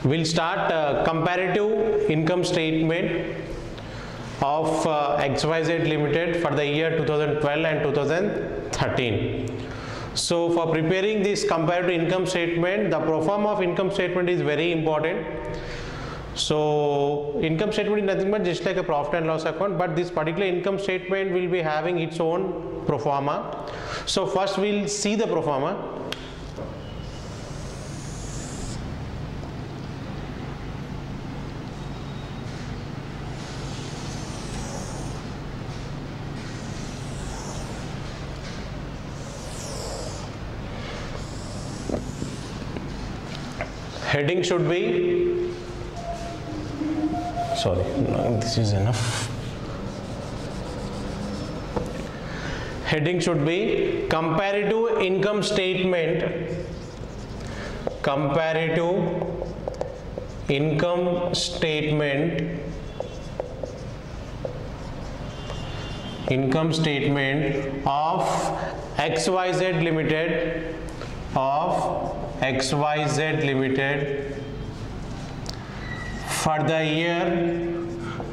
We'll start comparative income statement of XYZ Limited for the year 2012 and 2013. So for preparing this comparative income statement, the pro forma of income statement is very important. So income statement is nothing but just like a profit and loss account, but this particular income statement will be having its own pro forma. So first we'll see the pro forma. Heading should be, sorry, no, this is enough. Heading should be comparative income statement, comparative income statement, income statement of XYZ Limited, of XYZ Limited for the year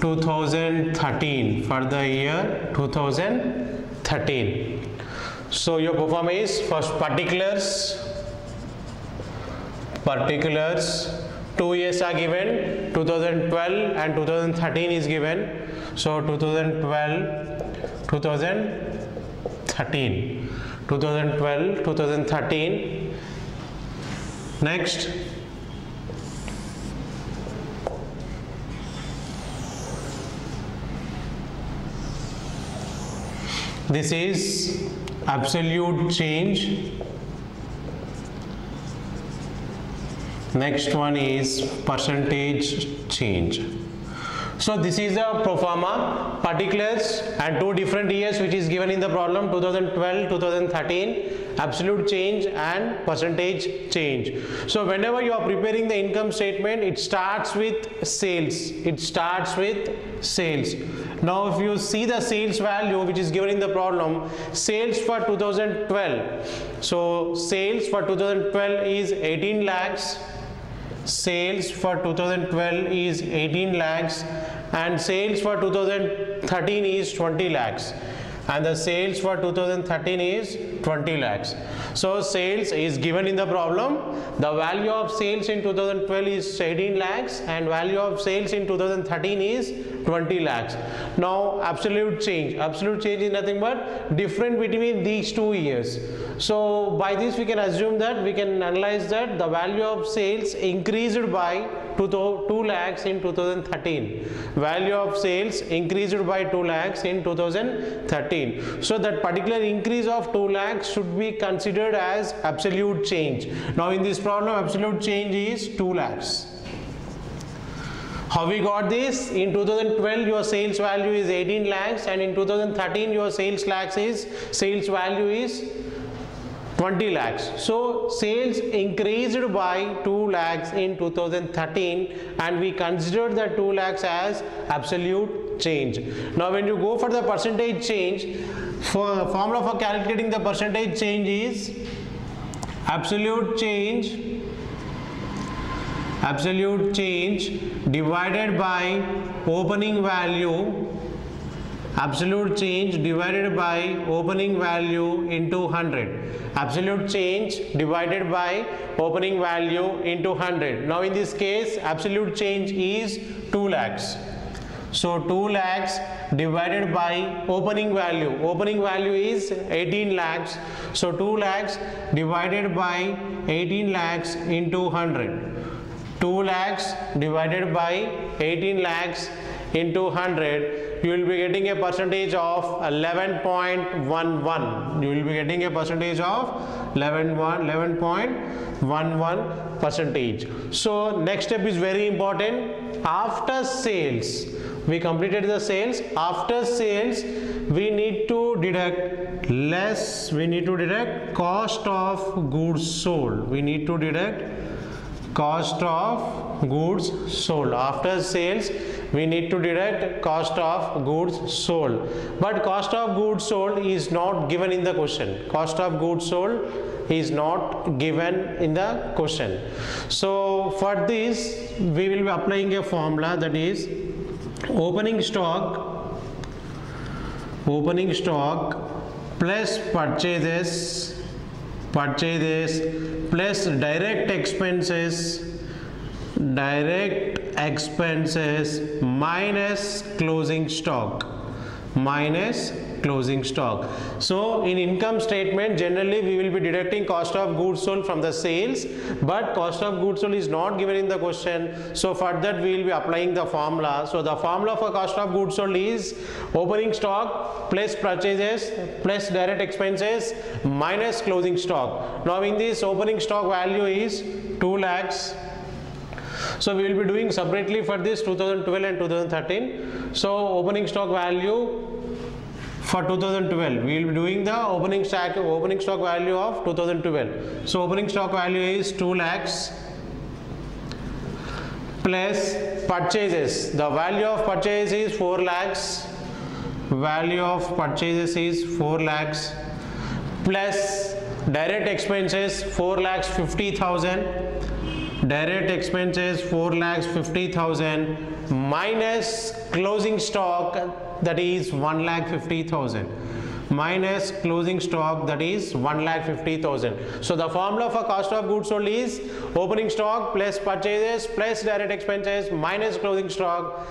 2013, for the year 2013. So your pro forma is first particulars, 2 years are given, 2012 and 2013 is given. So 2012, 2013, 2012, 2013. Next, this is absolute change. Next one is percentage change. So this is the pro forma, particulars and two different years which is given in the problem, 2012, 2013, absolute change and percentage change. So whenever you are preparing the income statement, it starts with sales. It starts with sales. Now if you see the sales value which is given in the problem, sales for 2012. So sales for 2012 is 18 lakhs. Sales for 2012 is 18 lakhs and sales for 2013 is 20 lakhs and the sales for 2013 is 20 lakhs. So sales is given in the problem. The value of sales in 2012 is 18 lakhs and value of sales in 2013 is 20 lakhs. Now absolute change is nothing but difference between these 2 years. So by this we can assume that we can analyze that the value of sales increased by 2 lakhs in 2013. Value of sales increased by 2 lakhs in 2013. So that particular increase of 2 lakhs should be considered as absolute change. Now in this problem absolute change is 2 lakhs. How we got this? In 2012 your sales value is 18 lakhs and in 2013 your sales value is 20 lakhs. So sales increased by 2 lakhs in 2013 and we considered the 2 lakhs as absolute change. Now when you go for the percentage change, for formula for calculating the percentage change is absolute change divided by opening value, absolute change divided by opening value into 100. Absolute change divided by opening value into 100. Now in this case absolute change is 2 lakhs. So 2 lakhs divided by opening value is 18 lakhs. So 2 lakhs divided by 18 lakhs into 100. 2 lakhs divided by 18 lakhs into 100, you will be getting a percentage of 11.11. You will be getting a percentage of 11.11 percentage. So next step is very important. After sales, we completed the sales. After sales, we need to deduct less. We need to deduct cost of goods sold. We need to deduct cost of goods sold. After sales, we need to deduct cost of goods sold. But cost of goods sold is not given in the question. Cost of goods sold is not given in the question. So for this we will be applying a formula, that is opening stock plus purchases plus direct expenses minus closing stock. So in income statement generally we will be deducting cost of goods sold from the sales, but cost of goods sold is not given in the question. So for that we will be applying the formula. So the formula for cost of goods sold is opening stock plus purchases plus direct expenses minus closing stock. Now in this opening stock value is 2 lakhs. So we will be doing separately for this 2012 and 2013. So opening stock value for 2012, we will be doing the opening stock value of 2012. So opening stock value is 2 lakhs plus purchases. The value of purchase is 4 lakhs. Plus direct expenses 4 lakhs 50,000. Direct expenses 4 lakhs 50,000 minus closing stock, that is 1 lakh 50,000. Minus closing stock, that is 1 lakh 50,000. So the formula for cost of goods sold is opening stock plus purchases plus direct expenses minus closing stock.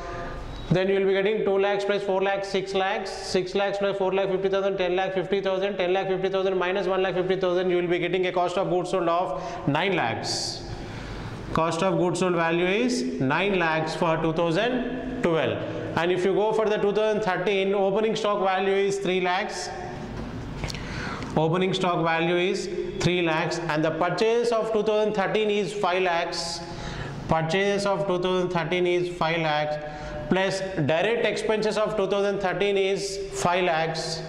Then you will be getting 2 lakhs plus 4 lakhs, 6 lakhs. 6 lakhs plus 4 lakh 50,000, 10 lakh 50,000. 10 lakh 50,000 minus 1 lakh 50,000, you will be getting a cost of goods sold of 9 lakhs. Cost of goods sold value is 9 lakhs for 2012. And if you go for the 2013, opening stock value is 3 lakhs. Opening stock value is 3 lakhs and the purchase of 2013 is 5 lakhs. Purchase of 2013 is 5 lakhs plus direct expenses of 2013 is 5 lakhs.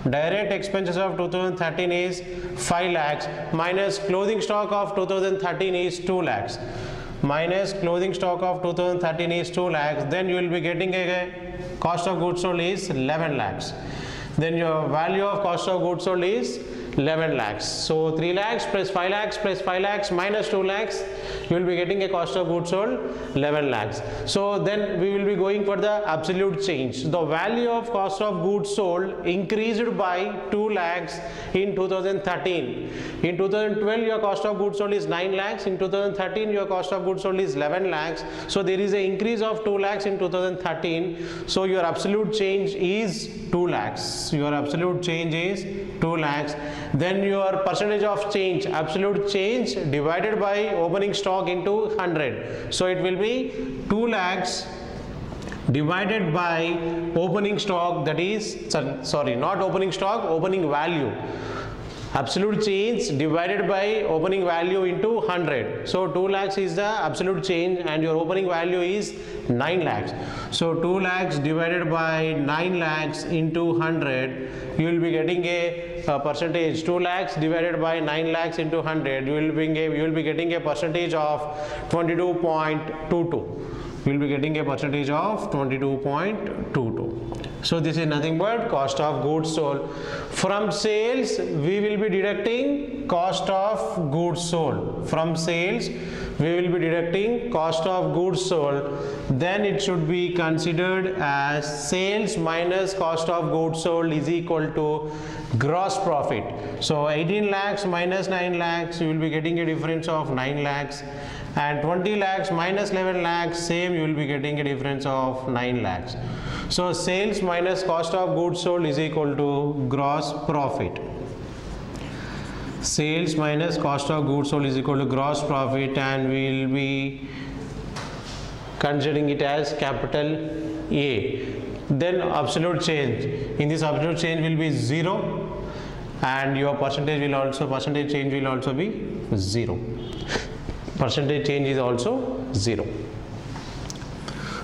Direct expenses of 2013 is 5 lakhs minus closing stock of 2013 is 2 lakhs. Minus closing stock of 2013 is 2 lakhs. Then you will be getting a cost of goods sold is 11 lakhs. Then your value of cost of goods sold is 11 lakhs. So 3 lakhs plus 5 lakhs minus 2 lakhs, you will be getting a cost of goods sold 11 lakhs. So then we will be going for the absolute change. The value of cost of goods sold increased by 2 lakhs in 2013. In 2012 your cost of goods sold is 9 lakhs. In 2013 your cost of goods sold is 11 lakhs. So there is an increase of 2 lakhs in 2013. So your absolute change is 2 lakhs. Your absolute change is 2 lakhs. Then your percentage of change, absolute change divided by opening stock into 100. So it will be 2 lakhs divided by opening stock, that is, sorry, not opening stock, opening value. Absolute change divided by opening value into 100. So 2 lakhs is the absolute change and your opening value is 9 lakhs. So 2 lakhs divided by 9 lakhs into 100, you will be getting a percentage. 2 lakhs divided by 9 lakhs into 100, you will be getting a percentage of 22.22. You will be getting a percentage of 22.22. So this is nothing but cost of goods sold. From sales we will be deducting cost of goods sold. From sales we will be deducting cost of goods sold. Then it should be considered as sales minus cost of goods sold is equal to gross profit. So 18 lakhs minus 9 lakhs, you will be getting a difference of 9 lakhs. And 20 lakhs minus 11 lakhs, same you will be getting a difference of 9 lakhs. So sales minus cost of goods sold is equal to gross profit. Sales minus cost of goods sold is equal to gross profit, and we will be considering it as capital A. Then absolute change. In this absolute change will be 0, and your percentage change will also be 0. Percentage change is also 0.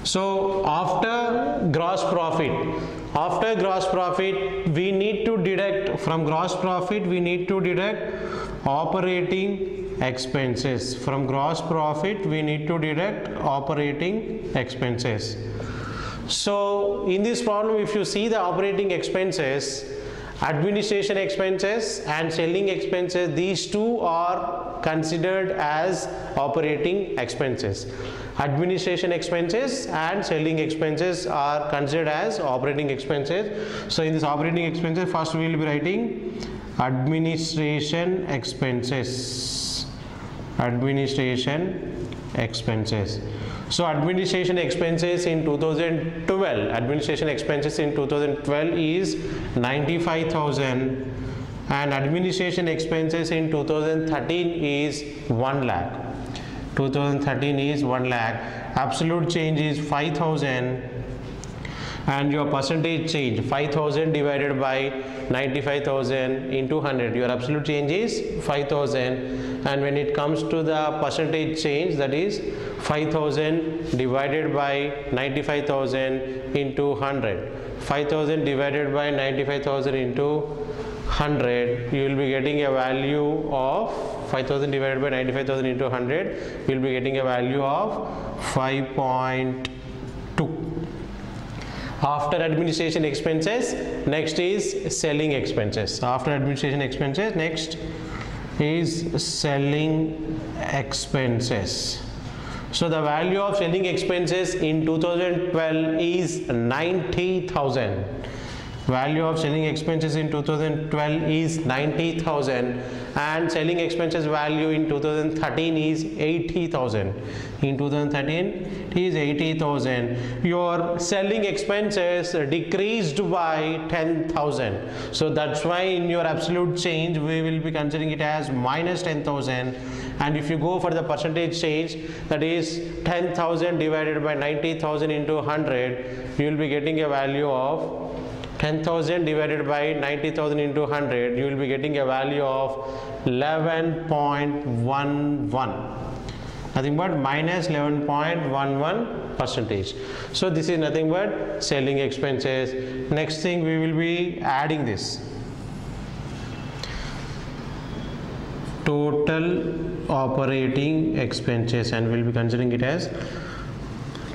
So after gross profit we need to deduct from gross profit, we need to deduct operating expenses. From gross profit we need to deduct operating expenses. So in this problem, if you see the operating expenses, Administration expenses and selling expenses, these two are considered as operating expenses. Administration expenses and selling expenses are considered as operating expenses. So in this operating expenses, first we will be writing administration expenses. Administration expenses. So administration expenses in 2012 is 95,000 and administration expenses in 2013 is 1 lakh. 2013 is 1 lakh. Absolute change is 5,000 and your percentage change 5,000 divided by 95,000 into 100. Your absolute change is 5,000. And when it comes to the percentage change, that is 5,000 divided by 95,000 into 100. 5,000 divided by 95,000 into 100, you will be getting a value of 5,000 divided by 95,000 into 100, you will be getting a value of 5.2. After administration expenses, next is selling expenses. After administration expenses, next is selling expenses. So the value of selling expenses in 2012 is 90,000. Value of selling expenses in 2012 is 90,000 and selling expenses value in 2013 is 80,000. In 2013 it is 80,000. Your selling expenses decreased by 10,000. So that's why in your absolute change we will be considering it as minus 10,000. And if you go for the percentage change, that is 10,000 divided by 90,000 into 100, you will be getting a value of 10,000 divided by 90,000 into 100, you will be getting a value of 11.11. Nothing but minus 11.11 percentage. So this is nothing but selling expenses. Next thing we will be adding this. Total operating expenses, and we will be considering it as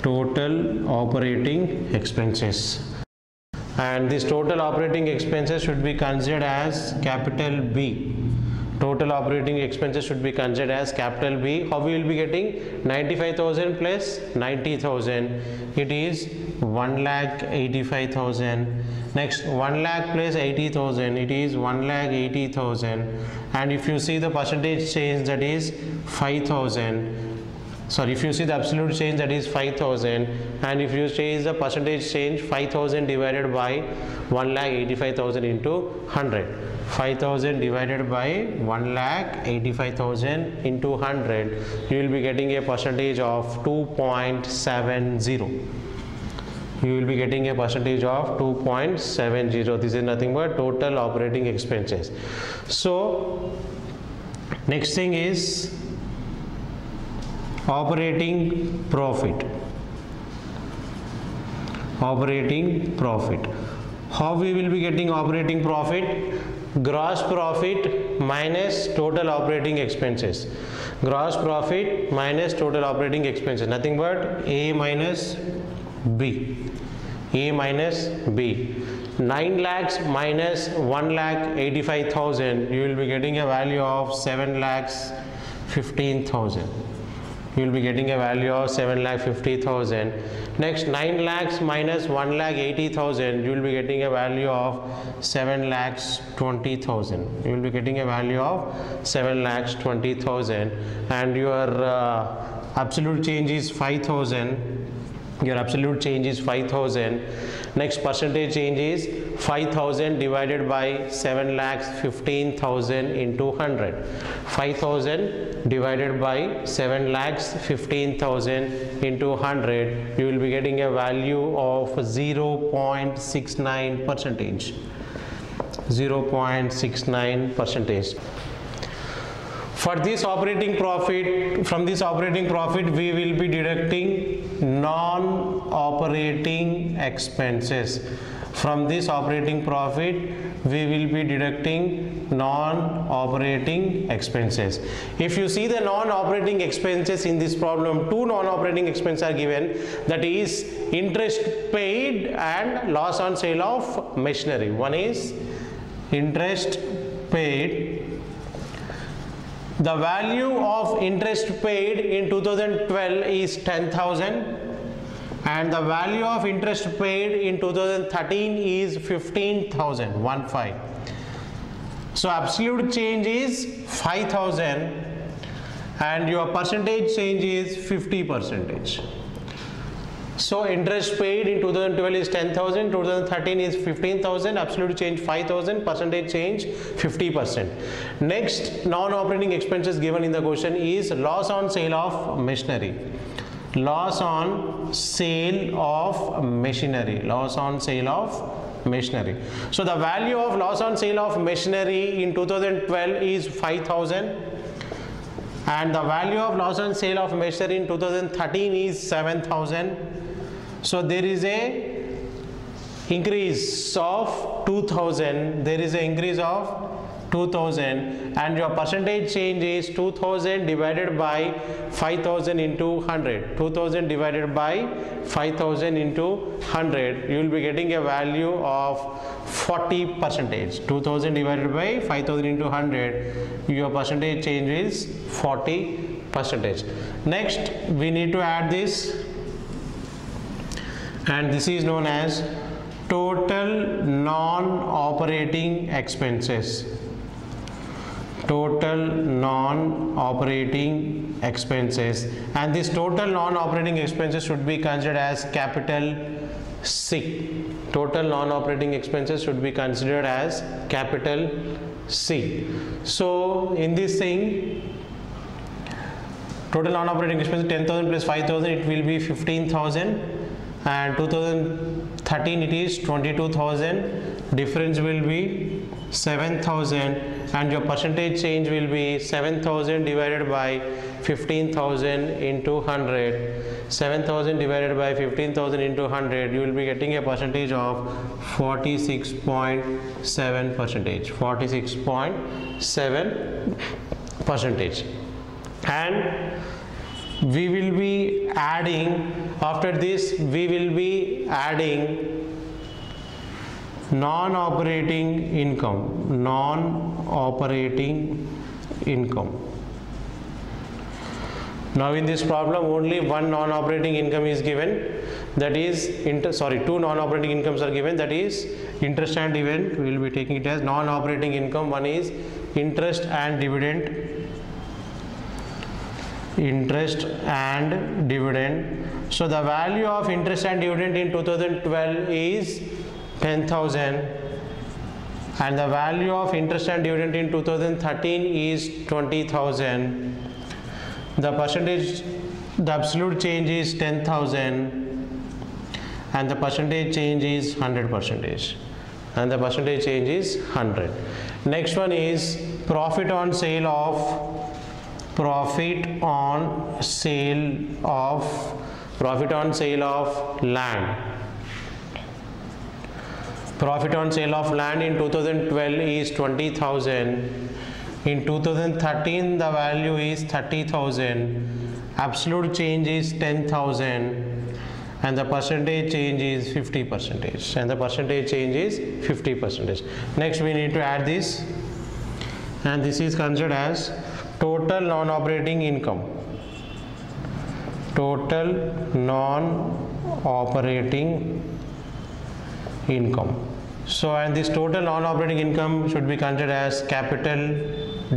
total operating expenses. And this total operating expenses should be considered as capital B. Total operating expenses should be considered as capital B. How we will be getting 95,000 plus 90,000? It is 1,85,000. Next 1 lakh plus 80,000. It is 1,80,000. And if you see the percentage change, that is 5,000. Sorry, if you see the absolute change, that is 5,000, and if you change the percentage change, 5,000 divided by 1,85,000 into 100. 5,000 divided by 1,85,000 into 100, you will be getting a percentage of 2.70. You will be getting a percentage of 2.70. This is nothing but total operating expenses. So next thing is operating profit. Operating profit. How we will be getting operating profit? Gross profit minus total operating expenses. Gross profit minus total operating expenses. Nothing but A minus B. A minus B. 9 lakhs minus 1,85,000. You will be getting a value of 7,15,000. You will be getting a value of 7,50,000. Next 9 lakhs minus 1,80,000. You will be getting a value of 7,20,000. You will be getting a value of 7,20,000. And your absolute change is 5,000. Your absolute change is 5,000. Next percentage change is 5,000 divided by 7,15,000 into 100. 5,000 divided by 7,15,000 into 100. You will be getting a value of 0.69 percentage. 0.69 percentage. For this operating profit, from this operating profit, we will be deducting non-operating expenses. From this operating profit, we will be deducting non-operating expenses. If you see the non-operating expenses in this problem, two non-operating expenses are given, that is interest paid and loss on sale of machinery. One is interest paid. The value of interest paid in 2012 is 10,000 and the value of interest paid in 2013 is 15,000. So absolute change is 5,000 and your percentage change is 50%. So interest paid in 2012 is 10,000, 2013 is 15,000, absolute change 5,000, percentage change 50%. Next, non-operating expenses given in the question is loss on sale of machinery. Loss on sale of machinery. Loss on sale of machinery. So the value of loss on sale of machinery in 2012 is 5,000 and the value of loss on sale of machinery in 2013 is 7,000. So there is a increase of 2,000. There is an increase of 2,000 and your percentage change is 2,000 divided by 5,000 into 100. 2,000 divided by 5,000 into 100. You will be getting a value of 40%. 2,000 divided by 5,000 into 100. Your percentage change is 40%. Next, we need to add this. And this is known as total non-operating expenses. Total non-operating expenses, and this total non-operating expenses should be considered as capital C. Total non-operating expenses should be considered as capital C. So in this thing, total non-operating expenses 10,000 plus 5,000, it will be 15,000. And 2013 it is 22,000, difference will be 7,000 and your percentage change will be 7,000 divided by 15,000 into 100. 7,000 divided by 15,000 into 100, you will be getting a percentage of 46.7%. 46.7%. And we will be adding, after this we will be adding non-operating income. Non-operating income. Now in this problem only one non-operating income is given, that is two non-operating incomes are given, that is interest and dividend. We will be taking it as non-operating income. One is interest and dividend. Interest and dividend. So the value of interest and dividend in 2012 is 10,000 and the value of interest and dividend in 2013 is 20,000. The percentage, the absolute change is 10,000 and the percentage change is 100%. And the percentage change is 100. Next one is profit on sale of land. Profit on sale of land in 2012 is 20,000. In 2013 the value is 30,000. Absolute change is 10,000 and the percentage change is 50%. And the percentage change is 50%. Next we need to add this, and this is considered as total non-operating income. Total non-operating income. So and this total non-operating income should be considered as capital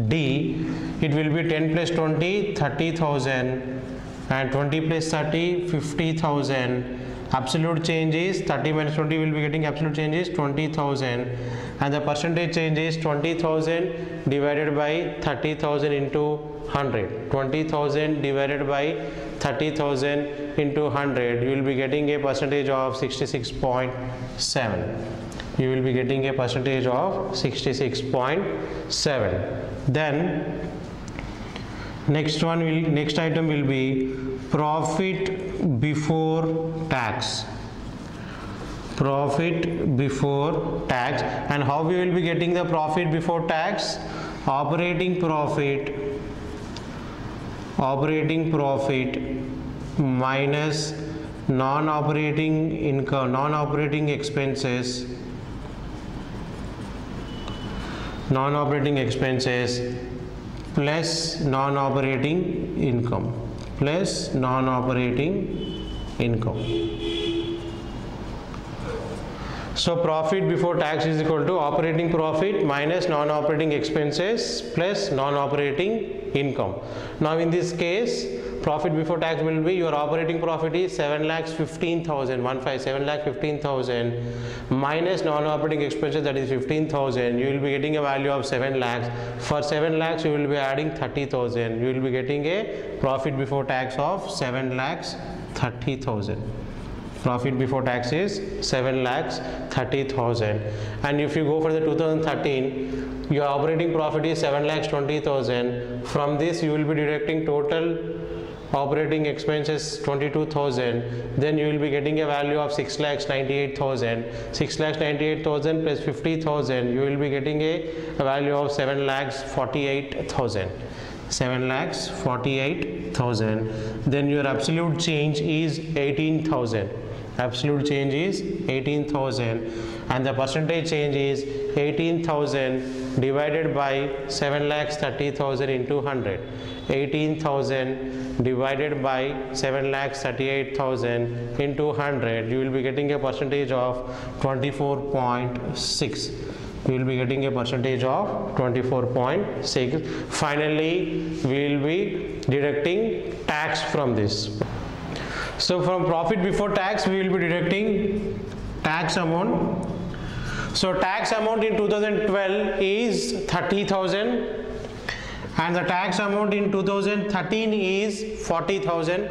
D. It will be 10 plus 20, 30,000 and 20 plus 30, 50,000. Absolute change is 30 minus 20, will be getting absolute change is 20,000 and the percentage change is 20,000 divided by 30,000 into 100. 20,000 divided by 30,000 into 100, you will be getting a percentage of 66.7. You will be getting a percentage of 66.7. Then next item will be profit before tax. Profit before tax. And how we will be getting the profit before tax? Operating profit minus non-operating income, non-operating expenses non-operating expenses plus non-operating income plus non-operating income. So profit before tax is equal to operating profit minus non-operating expenses plus non-operating income. Now in this case, profit before tax will be, your operating profit is 7,15,000 minus non-operating expenses, that is 15,000. You will be getting a value of 7 lakhs. For 7 lakhs you will be adding 30,000. You will be getting a profit before tax of 7 lakhs 30,000. Profit before tax is 7 lakhs 30,000. And if you go for the 2013, your operating profit is 7 lakhs 20,000. From this you will be deducting total operating expenses 22,000. Then you will be getting a value of 6 lakhs 98,000. 6 lakhs 98,000 plus 50,000. You will be getting a value of 7 lakhs 48,000. 7 lakhs 48,000. Then your absolute change is 18,000. Absolute change is 18,000, and the percentage change is 18,000 divided by 7 lakhs 30,000 into 100. 18,000 divided by 7 lakhs 38,000 into 100. You will be getting a percentage of 24.6. You will be getting a percentage of 24.6. Finally, we will be deducting tax from this. So from profit before tax, we will be deducting tax amount. So tax amount in 2012 is 30,000, and the tax amount in 2013 is 40,000.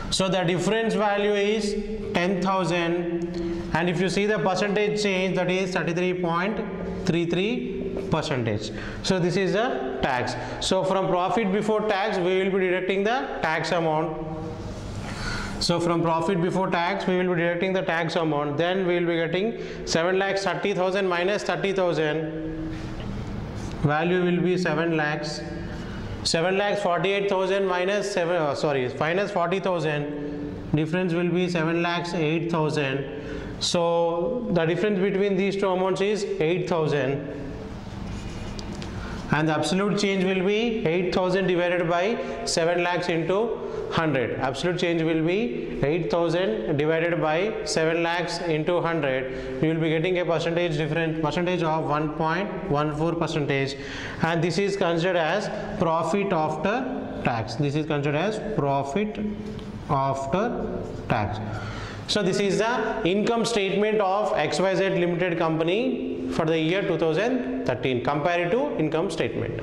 So the difference value is 10,000, and if you see the percentage change, that is 33.33%. So this is the tax. So from profit before tax, we will be deducting the tax amount. So from profit before tax, we will be deducting the tax amount. Then we will be getting 7 lakhs 30,000 minus 30,000. Value will be 7 lakhs. 7 lakhs 48,000 minus minus 40,000. Difference will be 7 lakhs 8,000. So the difference between these two amounts is 8,000. And the absolute change will be 8,000 divided by 7 lakhs into 100. Absolute change will be 8,000 divided by 7 lakhs into 100. You will be getting a percentage percentage of 1.14%, and this is considered as profit after tax. This is considered as profit after tax. So this is the income statement of XYZ Limited company for the year 2013. Comparative income statement.